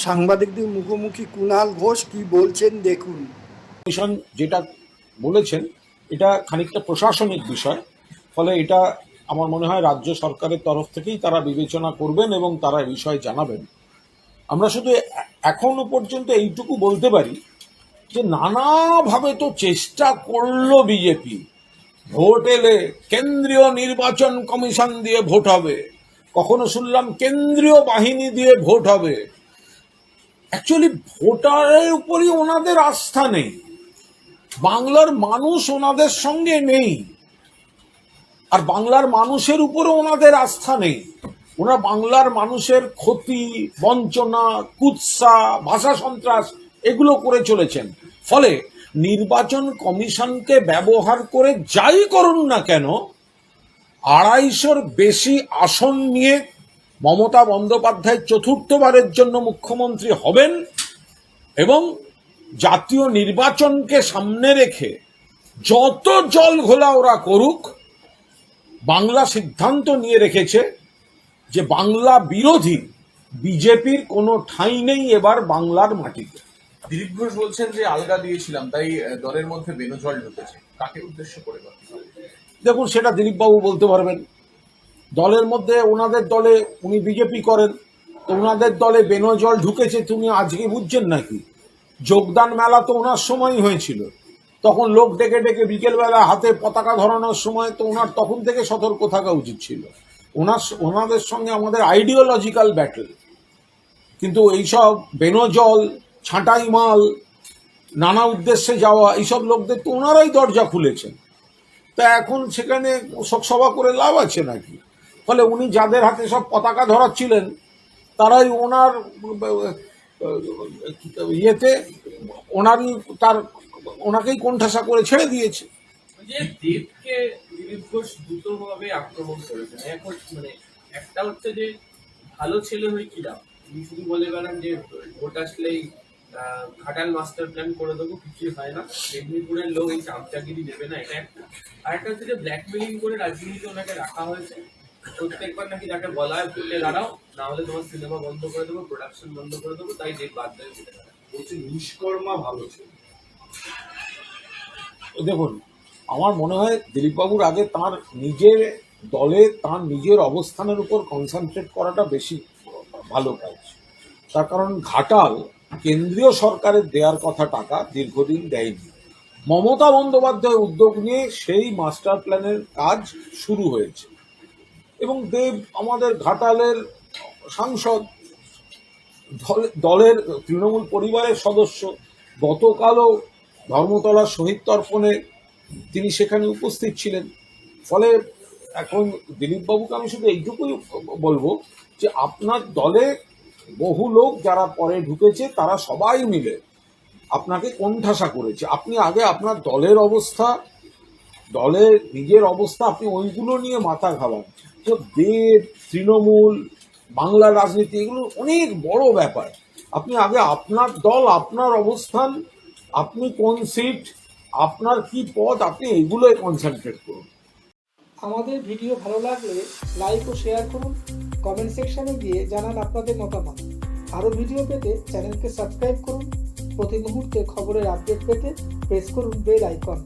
সাংবাদিকদের মুখোমুখি কুণাল ঘোষ কি বলছেন দেখুন। কমিশন যেটা বলেছেন এটা খানিকটা প্রশাসনিক বিষয়, ফলে এটা আমার মনে হয় রাজ্য সরকারের তরফ থেকেই তারা বিবেচনা করবেন এবং তারা এই বিষয়ে জানাবেন। আমরা শুধু এখনো পর্যন্ত এইটুকু বলতে পারি যে নানাভাবে তো চেষ্টা করলো বিজেপি, ভোট এলে কেন্দ্রীয় নির্বাচন কমিশন দিয়ে ভোট হবে, কখনো শুনলাম কেন্দ্রীয় বাহিনী দিয়ে ভোট হবে। অ্যাকচুয়ালি ভোটারের উপরই ওনাদের আস্থা নেই, বাংলার মানুষ ওনাদের সঙ্গে নেই, আর বাংলার মানুষের উপরে ওনাদের আস্থা নেই। ওরা বাংলার মানুষের ক্ষতি, বঞ্চনা, কুৎসা, ভাষা সন্ত্রাস এগুলো করে চলেছেন। ফলে নির্বাচন কমিশনকে ব্যবহার করে যাই করুন না কেন, 250-র বেশি আসন নিয়ে মমতা বন্দ্যোপাধ্যায় চতুর্থবারের জন্য মুখ্যমন্ত্রী হবেন এবং জাতীয় নির্বাচনকে সামনে রেখে যত জল ঘোলা ওরা করুক, বাংলা সিদ্ধান্ত নিয়ে রেখেছে যে বাংলা বিরোধী বিজেপির কোনো ঠাঁই নেই এবার বাংলার মাটিতে। দিলীপ ঘোষ বলছেন যে আলগা দিয়েছিলাম তাই দলের মধ্যে বেনজল ঢুকেছে, কাকে উদ্দেশ্য করে? দেখুন, সেটা দিলীপবাবু বলতে পারবেন। দলের মধ্যে ওনাদের দলে উনি বিজেপি করেন, তো ওনাদের দলে বেনজল ঢুকেছে তুমি আজকে বুঝছেন নাকি? যোগদান মেলা তো ওনার সময়ই হয়েছিল, তখন লোক ডেকে ডেকে বিকেলবেলা হাতে পতাকা ধরানোর সময় তো ওনার তখন থেকে সতর্ক থাকা উচিত ছিল। ওনাদের সঙ্গে আমাদের আইডিওলজিক্যাল ব্যাটল, কিন্তু এইসব বেনজল, ছাঁটাই মাল, নানা উদ্দেশ্যে যাওয়া এইসব লোকদের তো ওনারাই দরজা খুলেছেন। তা এখন সেখানে সভা করে লাভ আছে নাকি? ফলে উনি যাদের হাতে সব পতাকা ধরাচ্ছিলেন তারাই ওনার ইয়েতে ওনাকেই কোণঠাসা করে ছেড়ে দিয়েছে। দেবকে দিলীপ ঘোষ দ্রুতভাবে আক্রমণ করেছেন। এখন মানে একটা হচ্ছে যে ভালো ছেলে হয়ে কি লাভ, তিনি শুধু বলে বেড়ান যে ভোট আসলেই ঘাটাল মাস্টার প্ল্যান করে দেবো, কিছুই হয় না, মেদিনীপুরের লোক এই চামচাগিরি দেবে না, এটা একটা। আর একটা হচ্ছে যে ব্ল্যাকমেলিং করে রাজনীতিতে ওনাকে রাখা হয়েছে। প্রত্যেকবার নাকি তাকে বলা হয় ভোটে দাঁড়াও, না হলে তোমার সিনেমা বন্ধ করে দেবো, প্রোডাকশন বন্ধ করে দেবো, তাই দেব বাধ্য হয়ে ভোটে দাঁড়ায়। বলছে নিষ্কর্মা ভালো ছিল। দেখুন, আমার মনে হয় দিলীপবাবুর আগে তার নিজের দলে তার নিজের অবস্থানের উপর কনসেন্ট্রেট করাটা বেশি ভালো কাজ। তার কারণ ঘাটাল কেন্দ্রীয় সরকারের দেওয়ার কথা টাকা দীর্ঘদিন দেয়নি। মমতা বন্দ্যোপাধ্যায় উদ্যোগ নিয়ে সেই মাস্টার প্ল্যানের কাজ শুরু হয়েছে এবং দেব আমাদের ঘাটালের সাংসদ, দলের তৃণমূল পরিবারের সদস্য। গতকালও ধর্মতলার শহীদ তর্পণে তিনি সেখানে উপস্থিত ছিলেন। ফলে এখন দিলীপবাবুকে আমি শুধু এইটুকুই বলবো যে আপনার দলে বহু লোক যারা পরে ঢুকেছে তারা সবাই মিলে আপনাকে কোণঠাসা করেছে। আপনি আগে আপনার দলের অবস্থা, দলের নিজের অবস্থা, আপনি ওইগুলো নিয়ে মাথা ঘামান। তো দেব, তৃণমূল, বাংলার রাজনীতি এগুলো অনেক বড় ব্যাপার। আপনি আগে আপনার দল, আপনার অবস্থান, আপনি কোন সিট, আপনার কি পদ, আপনি এগুলোয় কনসেন্ট্রেট করুন। আমাদের ভিডিও ভালো লাগলে লাইক ও শেয়ার করুন, কমেন্ট সেকশনে গিয়ে জানান আপনাদের মতামত। আরও ভিডিও পেতে চ্যানেলকে সাবস্ক্রাইব করুন। প্রতি মুহূর্তে খবরের আপডেট পেতে প্রেস করুন বেল আইকন।